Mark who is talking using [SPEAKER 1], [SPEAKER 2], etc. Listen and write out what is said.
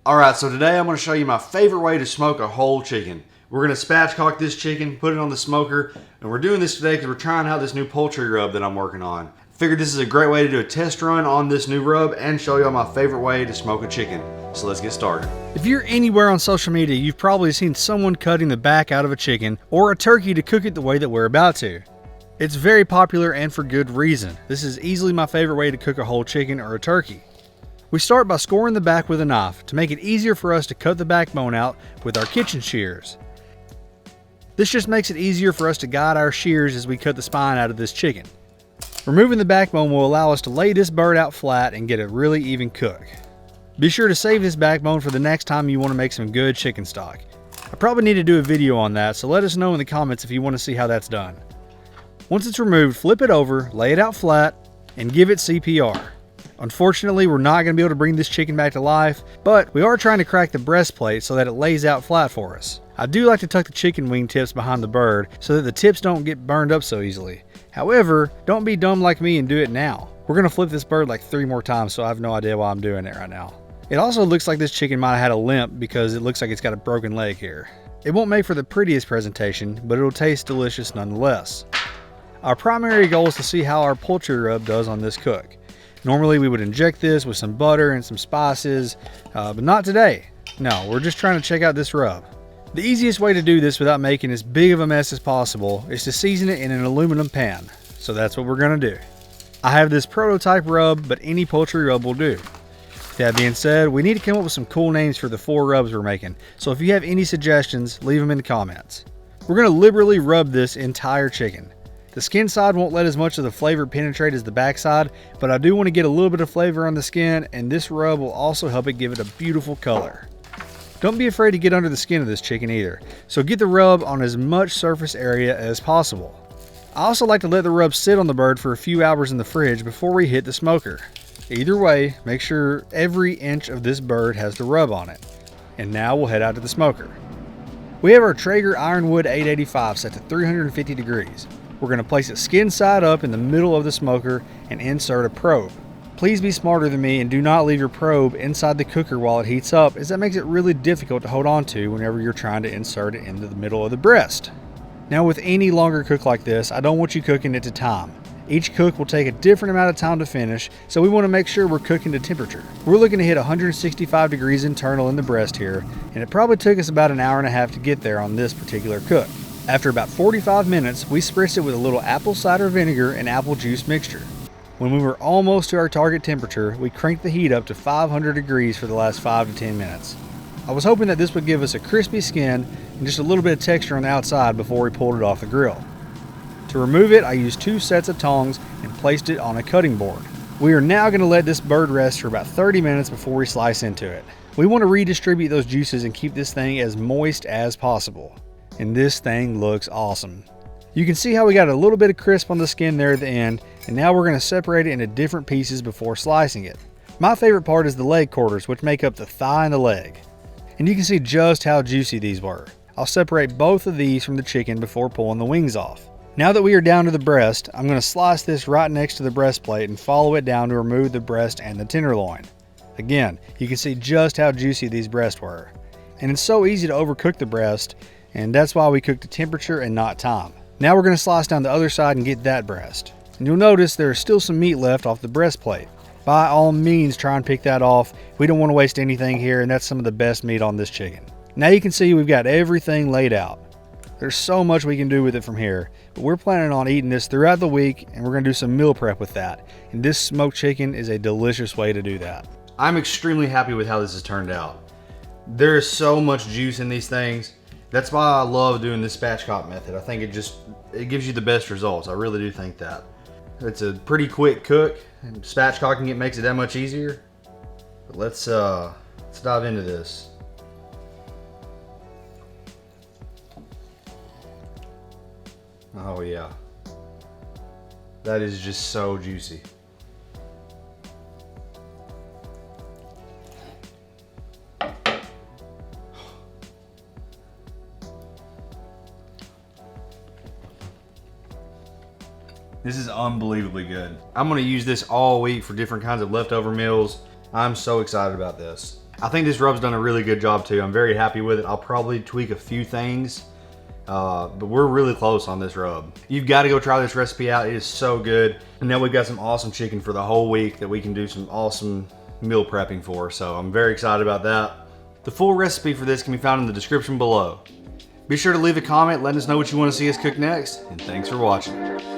[SPEAKER 1] Alright, so today I'm going to show you my favorite way to smoke a whole chicken. We're going to spatchcock this chicken, put it on the smoker, and we're doing this today because we're trying out this new poultry rub that I'm working on. Figured this is a great way to do a test run on this new rub and show y'all my favorite way to smoke a chicken. So let's get started.
[SPEAKER 2] If you're anywhere on social media, you've probably seen someone cutting the back out of a chicken or a turkey to cook it the way that we're about to. It's very popular and for good reason. This is easily my favorite way to cook a whole chicken or a turkey. We start by scoring the back with a knife to make it easier for us to cut the backbone out with our kitchen shears. This just makes it easier for us to guide our shears as we cut the spine out of this chicken. Removing the backbone will allow us to lay this bird out flat and get a really even cook. Be sure to save this backbone for the next time you want to make some good chicken stock. I probably need to do a video on that, so let us know in the comments if you want to see how that's done. Once it's removed, flip it over, lay it out flat, and give it CPR. Unfortunately, we're not going to be able to bring this chicken back to life, but we are trying to crack the breastplate so that it lays out flat for us. I do like to tuck the chicken wing tips behind the bird so that the tips don't get burned up so easily. However, don't be dumb like me and do it now. We're going to flip this bird like 3 more times, so I have no idea why I'm doing it right now. It also looks like this chicken might have had a limp because it looks like it's got a broken leg here. It won't make for the prettiest presentation, but it'll taste delicious nonetheless. Our primary goal is to see how our poultry rub does on this cook. Normally we would inject this with some butter and some spices, but not today. No, we're just trying to check out this rub. The easiest way to do this without making as big of a mess as possible is to season it in an aluminum pan. So that's what we're going to do. I have this prototype rub, but any poultry rub will do. That being said, we need to come up with some cool names for the 4 rubs we're making. So if you have any suggestions, leave them in the comments. We're going to liberally rub this entire chicken. The skin side won't let as much of the flavor penetrate as the back side, but I do want to get a little bit of flavor on the skin, and this rub will also help it give it a beautiful color. Don't be afraid to get under the skin of this chicken either, so get the rub on as much surface area as possible. I also like to let the rub sit on the bird for a few hours in the fridge before we hit the smoker. Either way, make sure every inch of this bird has the rub on it. And now we'll head out to the smoker. We have our Traeger Ironwood 885 set to 350 degrees. We're going to place it skin side up in the middle of the smoker and insert a probe. Please be smarter than me and do not leave your probe inside the cooker while it heats up, as that makes it really difficult to hold on to whenever you're trying to insert it into the middle of the breast. Now with any longer cook like this, I don't want you cooking it to time. Each cook will take a different amount of time to finish, so we want to make sure we're cooking to temperature. We're looking to hit 165 degrees internal in the breast here, and it probably took us about an hour and a half to get there on this particular cook. After about 45 minutes, we spritzed it with a little apple cider vinegar and apple juice mixture. When we were almost to our target temperature, we cranked the heat up to 500 degrees for the last 5 to 10 minutes. I was hoping that this would give us a crispy skin and just a little bit of texture on the outside before we pulled it off the grill. To remove it, I used 2 sets of tongs and placed it on a cutting board. We are now going to let this bird rest for about 30 minutes before we slice into it. We want to redistribute those juices and keep this thing as moist as possible. And this thing looks awesome. You can see how we got a little bit of crisp on the skin there at the end, and now we're going to separate it into different pieces before slicing it. My favorite part is the leg quarters, which make up the thigh and the leg. And you can see just how juicy these were. I'll separate both of these from the chicken before pulling the wings off. Now that we are down to the breast, I'm going to slice this right next to the breastplate and follow it down to remove the breast and the tenderloin. Again, you can see just how juicy these breasts were. And it's so easy to overcook the breast, and that's why we cook to temperature and not time. Now we're going to slice down the other side and get that breast. And you'll notice there is still some meat left off the breastplate. By all means, try and pick that off. We don't want to waste anything here, and that's some of the best meat on this chicken. Now you can see we've got everything laid out. There's so much we can do with it from here, but we're planning on eating this throughout the week, and we're going to do some meal prep with that. And this smoked chicken is a delicious way to do that.
[SPEAKER 1] I'm extremely happy with how this has turned out. There is so much juice in these things. That's why I love doing this spatchcock method. I think it gives you the best results. I really do think that. It's a pretty quick cook, and spatchcocking it makes it that much easier. But let's dive into this. Oh yeah. That is just so juicy. This is unbelievably good. I'm gonna use this all week for different kinds of leftover meals. I'm so excited about this. I think this rub's done a really good job too. I'm very happy with it. I'll probably tweak a few things, but we're really close on this rub. You've got to go try this recipe out. It is so good. And now we've got some awesome chicken for the whole week that we can do some awesome meal prepping for. So I'm very excited about that. The full recipe for this can be found in the description below. Be sure to leave a comment letting us know what you want to see us cook next, and thanks for watching.